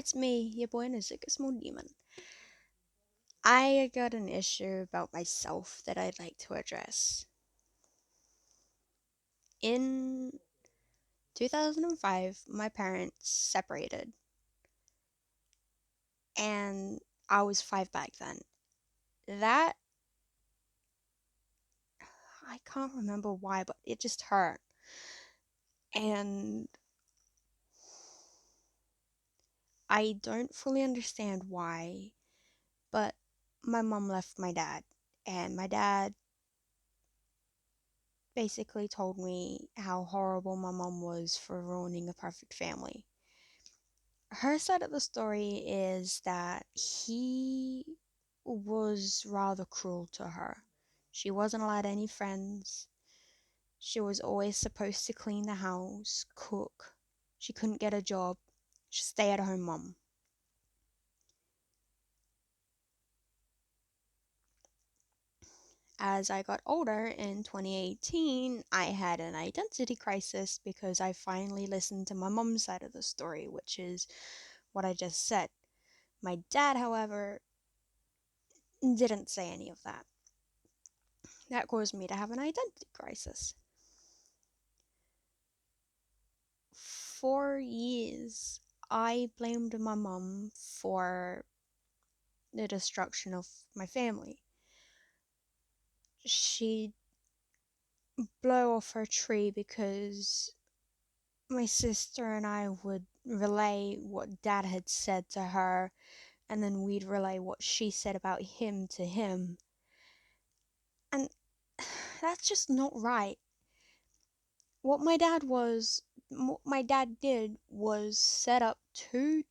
It's me, your boy Nizuka Small Demon. I got an issue about myself that I'd like to address. In 2005, my parents separated, and I was 5 back then. That, I can't remember why, but it just hurt. And I don't fully understand why, but my mom left my dad, and my dad basically told me how horrible my mom was for ruining a perfect family. Her side of the story is that he was rather cruel to her. She wasn't allowed any friends. She was always supposed to clean the house, cook. She couldn't get a job. She'd stay at home mom. As I got older in 2018, I had an identity crisis because I finally listened to my mom's side of the story, which is what I just said. My dad, however, didn't say any of that. That caused me to have an identity crisis. For years, I blamed my mom for the destruction of my family. She'd blow off her tree because my sister and I would relay what dad had said to her, and then we'd relay what she said about him to him. And that's just not right. What my dad did was set up two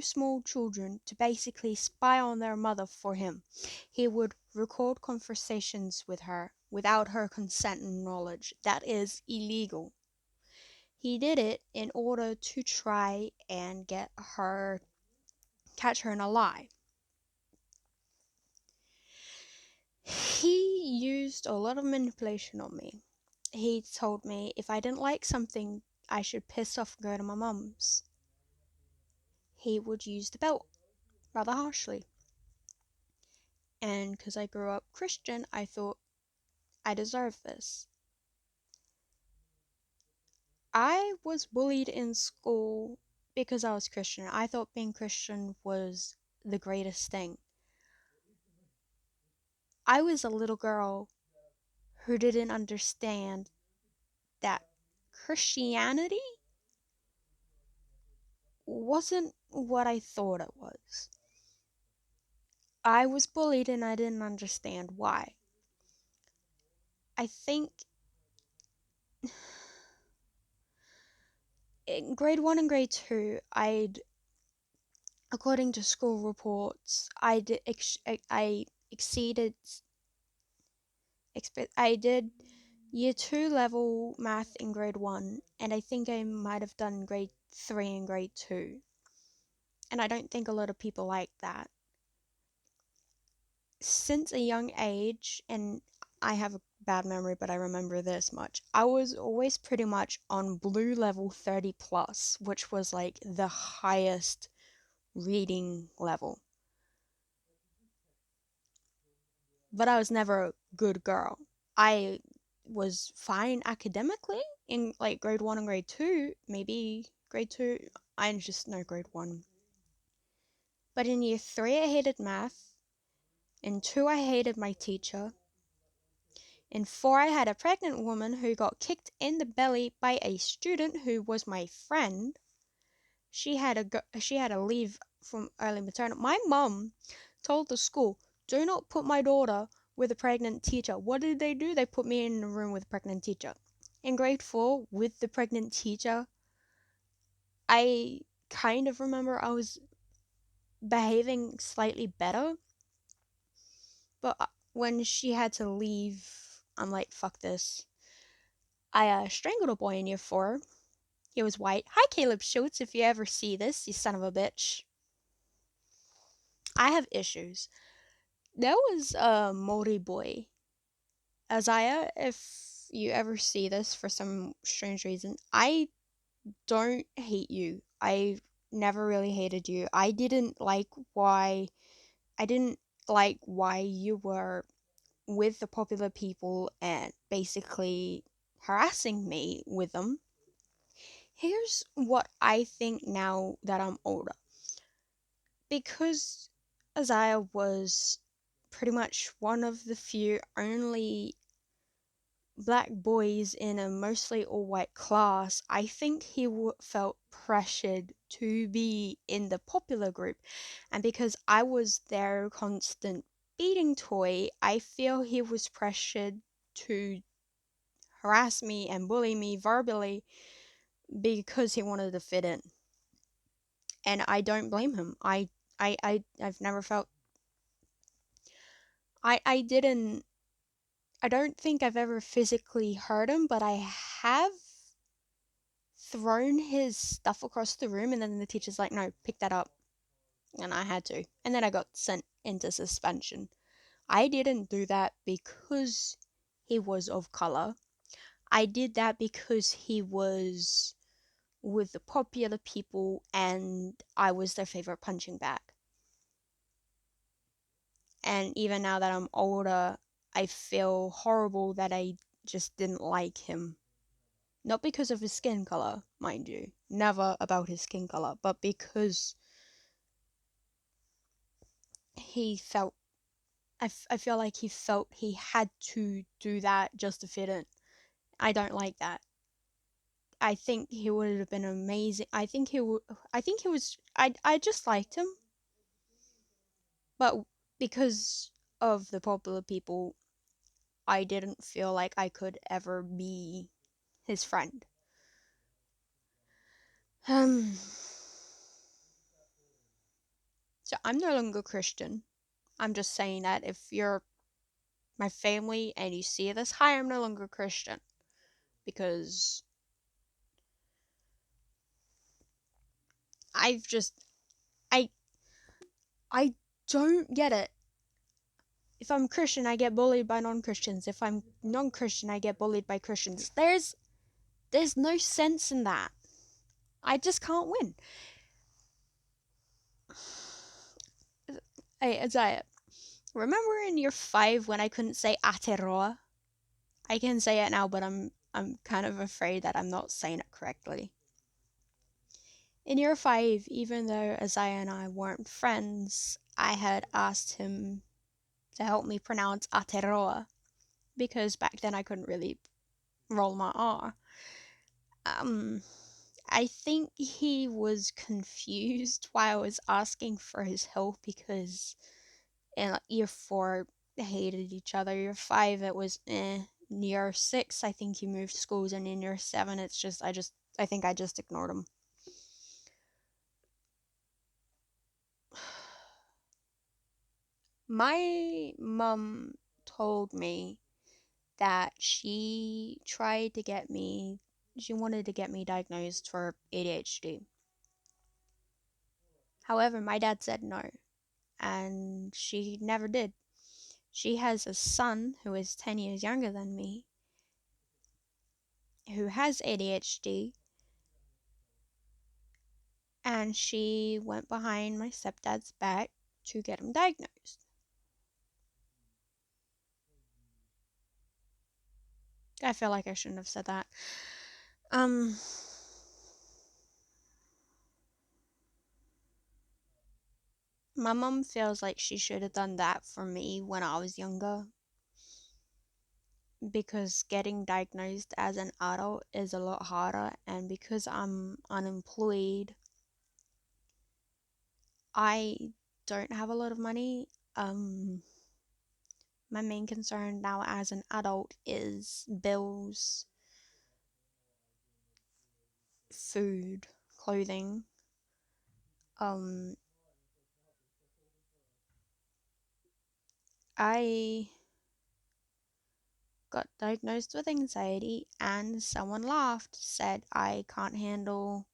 small children, to basically spy on their mother for him. He would record conversations with her without her consent and knowledge. That is illegal. He did it in order to try and catch her in a lie. He used a lot of manipulation on me. He told me if I didn't like something, I should piss off and go to my mum's. He would use the belt rather harshly. And because I grew up Christian, I thought I deserve this. I was bullied in school because I was Christian. I thought being Christian was the greatest thing. I was a little girl who didn't understand that Christianity wasn't what I thought it was. I was bullied and I didn't understand why. I think in grade 1 and grade 2, according to school reports, I exceeded, I did year 2 level math in grade 1, and I think I might have done grade 3 and grade 2. And I don't think a lot of people like that. Since a young age, and I have a bad memory, but I remember this much, I was always pretty much on blue level 30 plus, which was like the highest reading level. But I was never a good girl. I was fine academically in like grade 1 and grade 2, maybe grade 2, I just know grade 1. But in year 3 I hated math, in 2 I hated my teacher, in 4 I had a pregnant woman who got kicked in the belly by a student who was my friend. She had to leave from early maternal. My mum told the school, "Do not put my daughter with a pregnant teacher." What did they do? They put me in a room with a pregnant teacher. In grade 4, with the pregnant teacher, I kind of remember I was behaving slightly better. But when she had to leave, I'm like, fuck this. I strangled a boy in year 4. He was white. Hi, Caleb Schultz, if you ever see this, you son of a bitch. I have issues. There was a Maori boy. Isaiah, if you ever see this for some strange reason, I don't hate you. I never really hated you. I didn't like why you were with the popular people and basically harassing me with them. Here's what I think now that I'm older. Because Isaiah was pretty much one of the few only black boys in a mostly all white class, I think he felt pressured to be in the popular group. And because I was their constant beating toy, I feel he was pressured to harass me and bully me verbally because he wanted to fit in. And I don't blame him. I've never felt I didn't I don't think I've ever physically hurt him, but I have thrown his stuff across the room, and then the teacher's like, no, pick that up. And I had to. And then I got sent into suspension. I didn't do that because he was of color. I did that because he was with the popular people and I was their favorite punching bag. And even now that I'm older, I feel horrible that I just didn't like him. Not because of his skin color, mind you. Never about his skin color, but because he felt I feel like he felt he had to do that just to fit in. I don't like that. I think he would have been amazing. I think he was I just liked him, but because of the popular people, I didn't feel like I could ever be his friend. Um so I'm no longer Christian. I'm just saying that if you're my family and you see this, hi, I'm no longer Christian because I've just I I don't get it. If I'm Christian, I get bullied by non-Christians. If I'm non-Christian, I get bullied by Christians. There's no sense in that. I just can't win. Hey, Isaiah, remember in year 5 when I couldn't say Ateroa? I can say it now, but I'm kind of afraid that I'm not saying it correctly. In year 5, even though Isaiah and I weren't friends, I had asked him to help me pronounce Ateroa because back then I couldn't really roll my R. Um, I think he was confused why I was asking for his help because in year 4 they hated each other. Year 5 it was eh. In year 6 I think he moved schools, and in year 7 it's just I think I just ignored him. My mum told me that she wanted to get me diagnosed for ADHD. However, my dad said no, and she never did. She has a son who is 10 years younger than me who has ADHD, and she went behind my stepdad's back to get him diagnosed. I feel like I shouldn't have said that. Um, my mom feels like she should have done that for me when I was younger because getting diagnosed as an adult is a lot harder, and because I'm unemployed, I don't have a lot of money. My main concern now as an adult is bills, food, clothing. Um, I got diagnosed with anxiety, and someone laughed, said I can't handle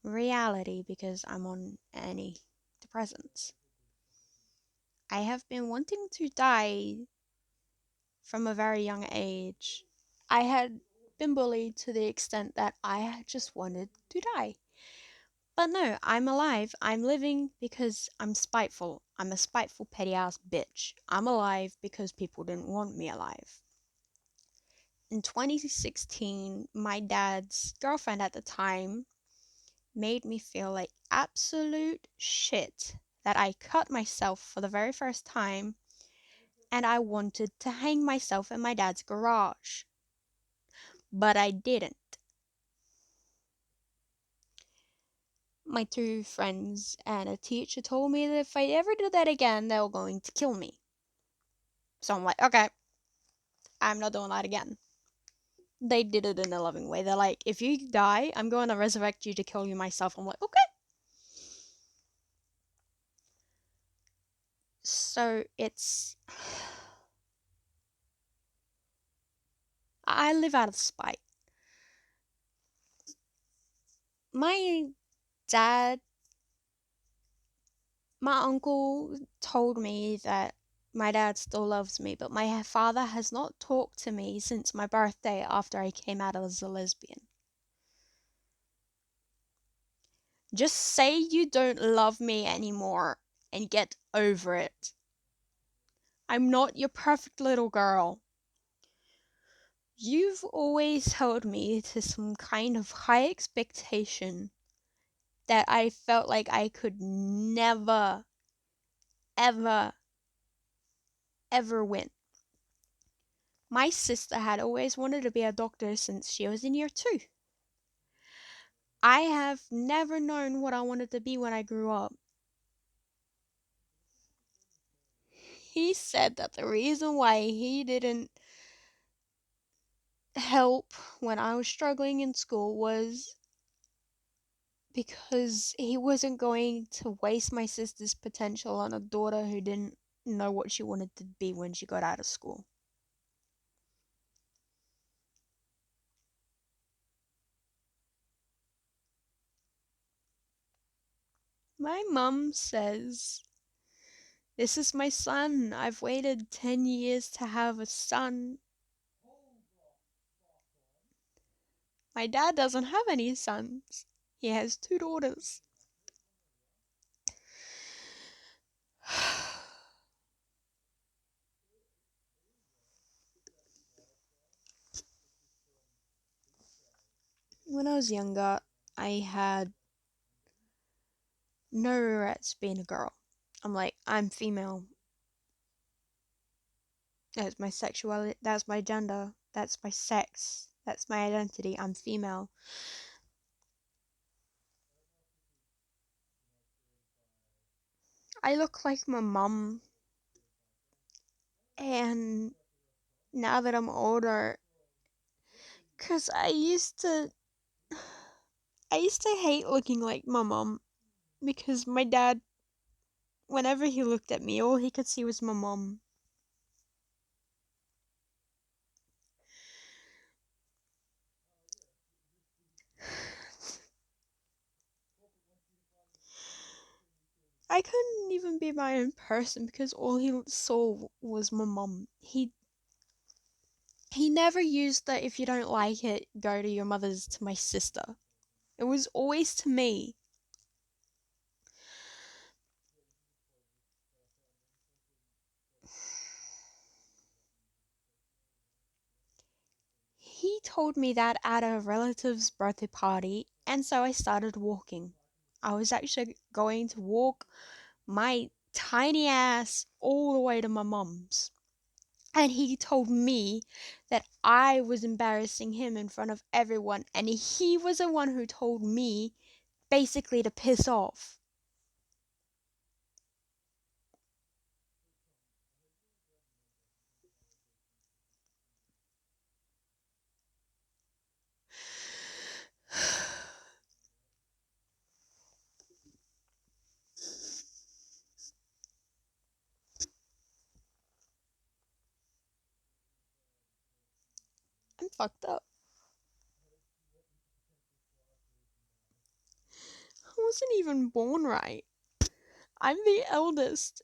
reality because I'm on antidepressants. I have been wanting to die from a very young age. I had been bullied to the extent that I just wanted to die. But no, I'm alive. I'm living because I'm spiteful. I'm a spiteful, petty ass bitch. I'm alive because people didn't want me alive. In 2016, my dad's girlfriend at the time made me feel like absolute shit that I cut myself for the very first time and I wanted to hang myself in my dad's garage. But I didn't. My two friends and a teacher told me that if I ever did that again, they were going to kill me. So I'm like, okay, I'm not doing that again. They did it in a loving way. They're like, if you die, I'm going to resurrect you to kill you myself. I'm like, okay. So it's. I live out of spite. My dad, my uncle told me that my dad still loves me, but my father has not talked to me since my birthday after I came out as a lesbian. Just say you don't love me anymore and get over it. I'm not your perfect little girl. You've always held me to some kind of high expectation that I felt like I could never, ever, ever win. My sister had always wanted to be a doctor since she was in year 2. I have never known what I wanted to be when I grew up. He said that the reason why he didn't help when I was struggling in school was because he wasn't going to waste my sister's potential on a daughter who didn't know what she wanted to be when she got out of school. My mum says, "This is my son. I've waited 10 years to have a son." My dad doesn't have any sons. He has 2 daughters. When I was younger, I had no regrets being a girl. I'm like, I'm female. That's my sexuality, that's my gender, that's my sex, that's my identity. I'm female. I look like my mum, and now that I'm older, cause I used to hate looking like my mum because my dad, whenever he looked at me, all he could see was my mum. I couldn't even be my own person because all he saw was my mum. He never used the "if you don't like it, go to your mother's" to my sister. It was always to me. He told me that at a relative's birthday party, and so I started walking. I was actually going to walk my tiny ass all the way to my mum's. And he told me that I was embarrassing him in front of everyone, and he was the one who told me basically to piss off. I'm fucked up. I wasn't even born right. I'm the eldest.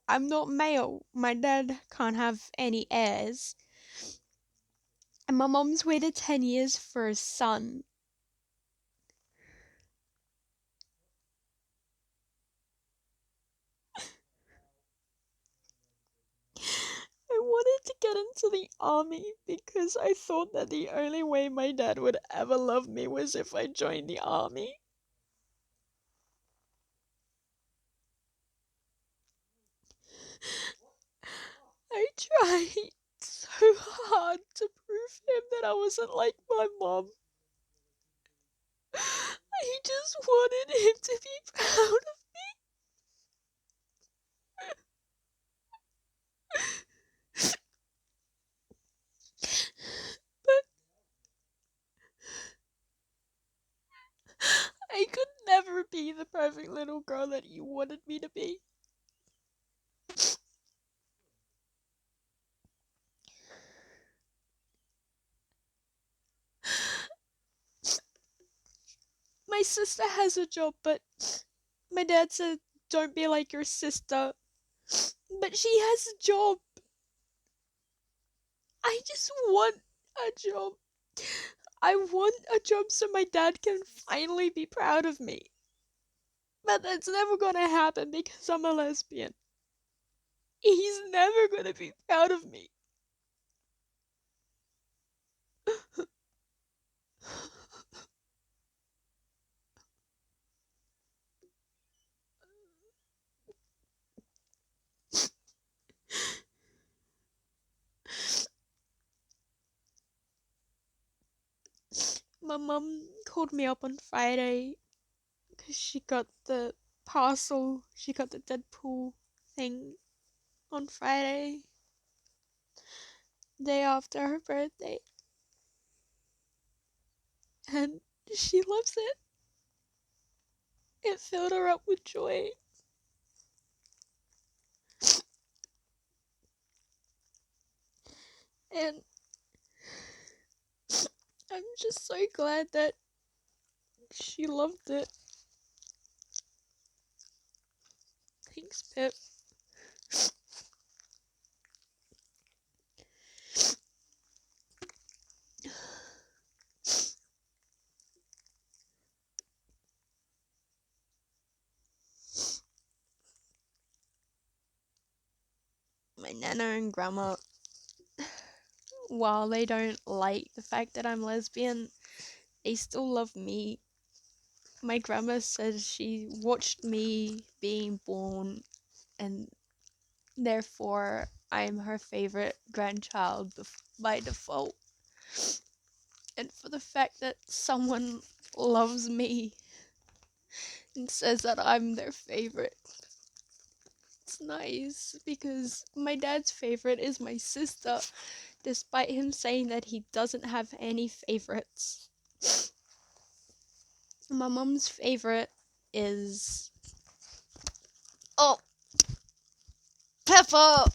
I'm not male. My dad can't have any heirs. And my mom's waited 10 years for a son. get into the army because I thought that the only way my dad would ever love me was if I joined the army. I tried so hard to prove him that I wasn't like my mom. I just wanted him to be proud of me. But I could never be the perfect little girl that you wanted me to be. My sister has a job, but my dad said, don't be like your sister. But she has a job. I just want a job. I want a job so my dad can finally be proud of me. But that's never gonna happen because I'm a lesbian. He's never gonna be proud of me. My mum called me up on Friday because she got the parcel. She got the Deadpool thing on Friday, day after her birthday. And she loves it. It filled her up with joy. And I'm just so glad that she loved it. Thanks, Pip. My nana and grandma, while they don't like the fact that I'm lesbian, they still love me. My grandma says she watched me being born and therefore I'm her favorite grandchild by default. And for the fact that someone loves me and says that I'm their favorite, it's nice because my dad's favorite is my sister, despite him saying that he doesn't have any favorites. My mom's favorite is... Oh! Pepper!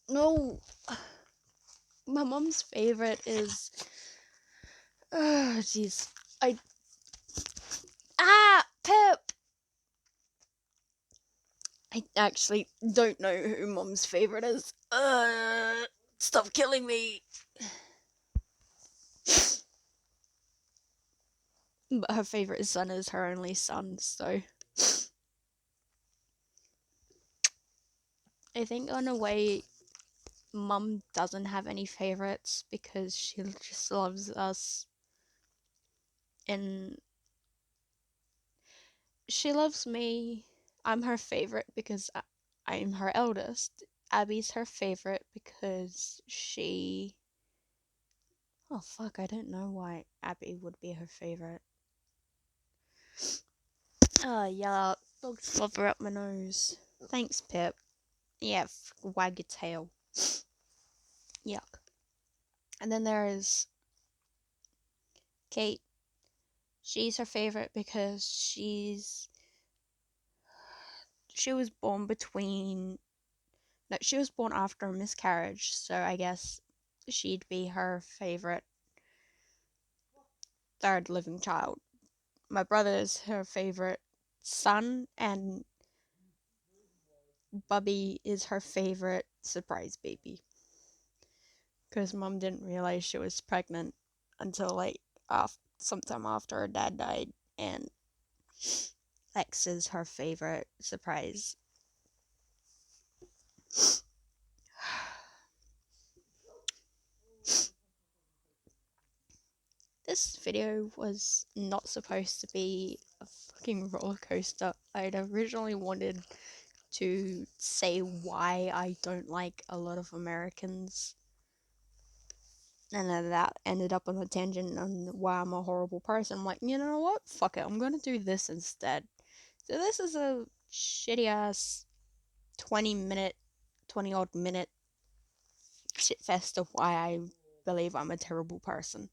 No! My mom's favorite is... Jeez. Pip! I actually don't know who mom's favorite is. Stop killing me! But her favorite son is her only son, so... I think on a way, mum doesn't have any favorites because she just loves us. And she loves me. I'm her favorite because I'm her eldest. Abby's her favorite because she... Oh fuck, I don't know why Abby would be her favorite. Oh yeah, dog slobber up my nose. Thanks, Pip. Yeah, wag your tail. Yuck. And then there is Kate. She's her favorite because she was born between... No, she was born after a miscarriage, so I guess she'd be her favorite third living child. My brother is her favorite son, and Bubby is her favorite surprise baby. Because mom didn't realize she was pregnant until like sometime after her dad died, and X is her favorite surprise. This video was not supposed to be a fucking roller coaster. I'd originally wanted to say why I don't like a lot of Americans, and then that ended up on a tangent on why I'm a horrible person. I'm like, you know what? Fuck it. I'm gonna do this instead. So this is a shitty ass 20 odd minute shitfest of why I believe I'm a terrible person.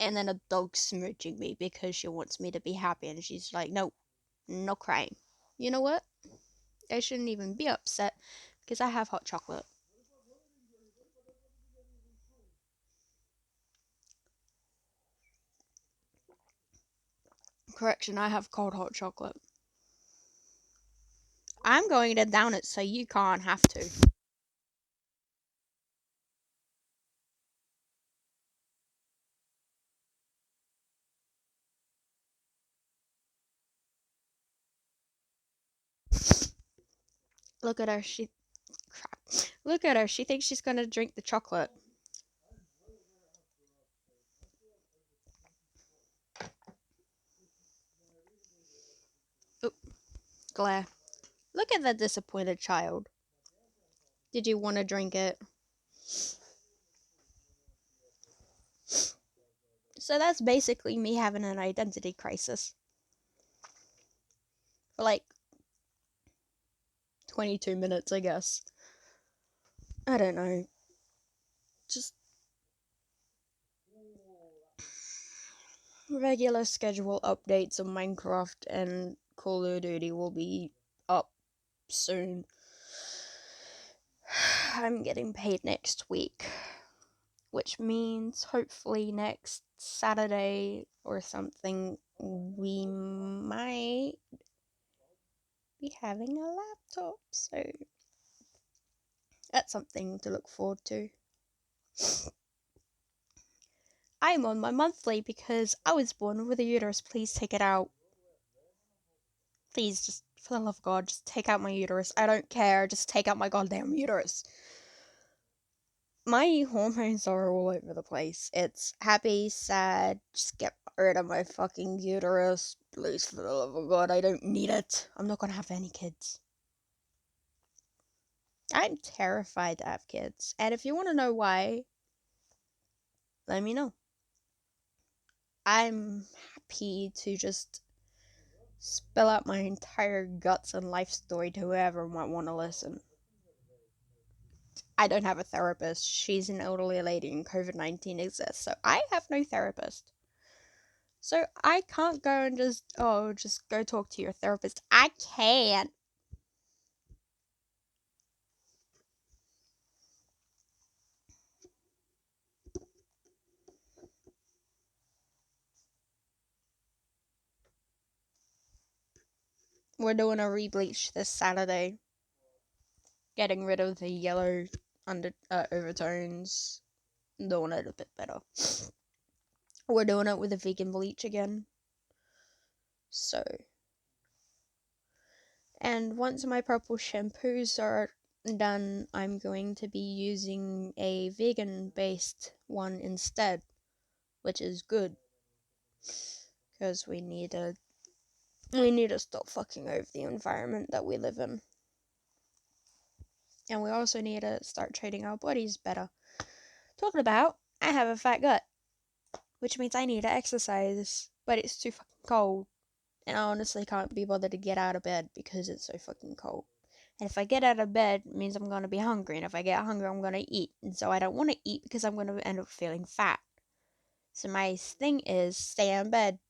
And then a dog smooching me because she wants me to be happy, and she's like, no, no crying. You know what? I shouldn't even be upset because I have hot chocolate. Correction, I have cold hot chocolate. I'm going to down it so you can't have to. Look at her, crap. Look at her, she thinks she's gonna drink the chocolate. Oh, glare. Look at that disappointed child. Did you want to drink it? So that's basically me having an identity crisis. For like 22 minutes, I guess. I don't know. Just regular schedule updates of Minecraft and Call of Duty will be up soon. I'm getting paid next week, which means hopefully next Saturday or something we might be having a laptop. So that's something to look forward to. I'm on my monthly because I was born with a uterus. Please take it out. Please, just for the love of God, just take out my uterus. I don't care. Just take out my goddamn uterus. My hormones are all over the place. It's happy, sad, just get rid of my fucking uterus. Please, for the love of God, I don't need it. I'm not gonna have any kids. I'm terrified to have kids. And if you want to know why, let me know. I'm happy to just spill out my entire guts and life story to whoever might want to listen. I don't have a therapist. She's an elderly lady and COVID-19 exists, so I have no therapist. So I can't go and just go talk to your therapist. I can't. We're doing a rebleach this Saturday. Getting rid of the yellow overtones. Doing it a bit better. We're doing it with a vegan bleach again. So. And once my purple shampoos are done, I'm going to be using a vegan based one instead, which is good. Because we need to stop fucking over the environment that we live in. And we also need to start treating our bodies better. Talking about, I have a fat gut, which means I need to exercise, but it's too fucking cold. And I honestly can't be bothered to get out of bed because it's so fucking cold. And if I get out of bed, it means I'm going to be hungry. And if I get hungry, I'm going to eat. And so I don't want to eat because I'm going to end up feeling fat. So my thing is stay in bed,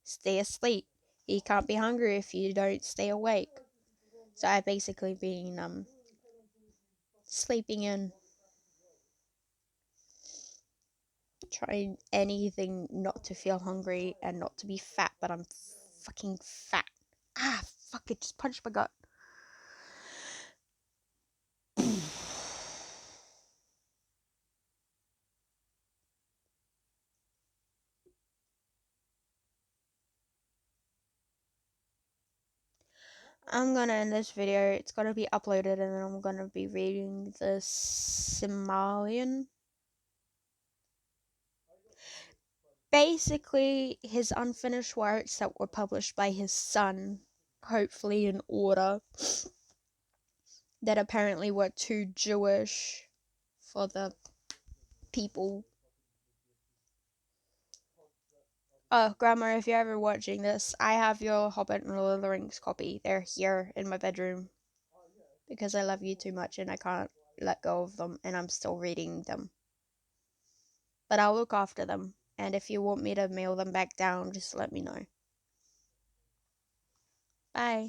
stay asleep. You can't be hungry if you don't stay awake. So I've basically been sleeping in, trying anything not to feel hungry and not to be fat, but I'm fucking fat. Ah, fuck it, just punched my gut. I'm gonna end this video. It's gonna be uploaded and then I'm gonna be reading the Simalian. Basically, his unfinished works that were published by his son, hopefully in order, that apparently were too Jewish for the people. Oh, Grandma, if you're ever watching this, I have your Hobbit and Lord of the Rings copy. They're here in my bedroom because I love you too much and I can't let go of them, and I'm still reading them. But I'll look after them, and if you want me to mail them back down, just let me know. Bye.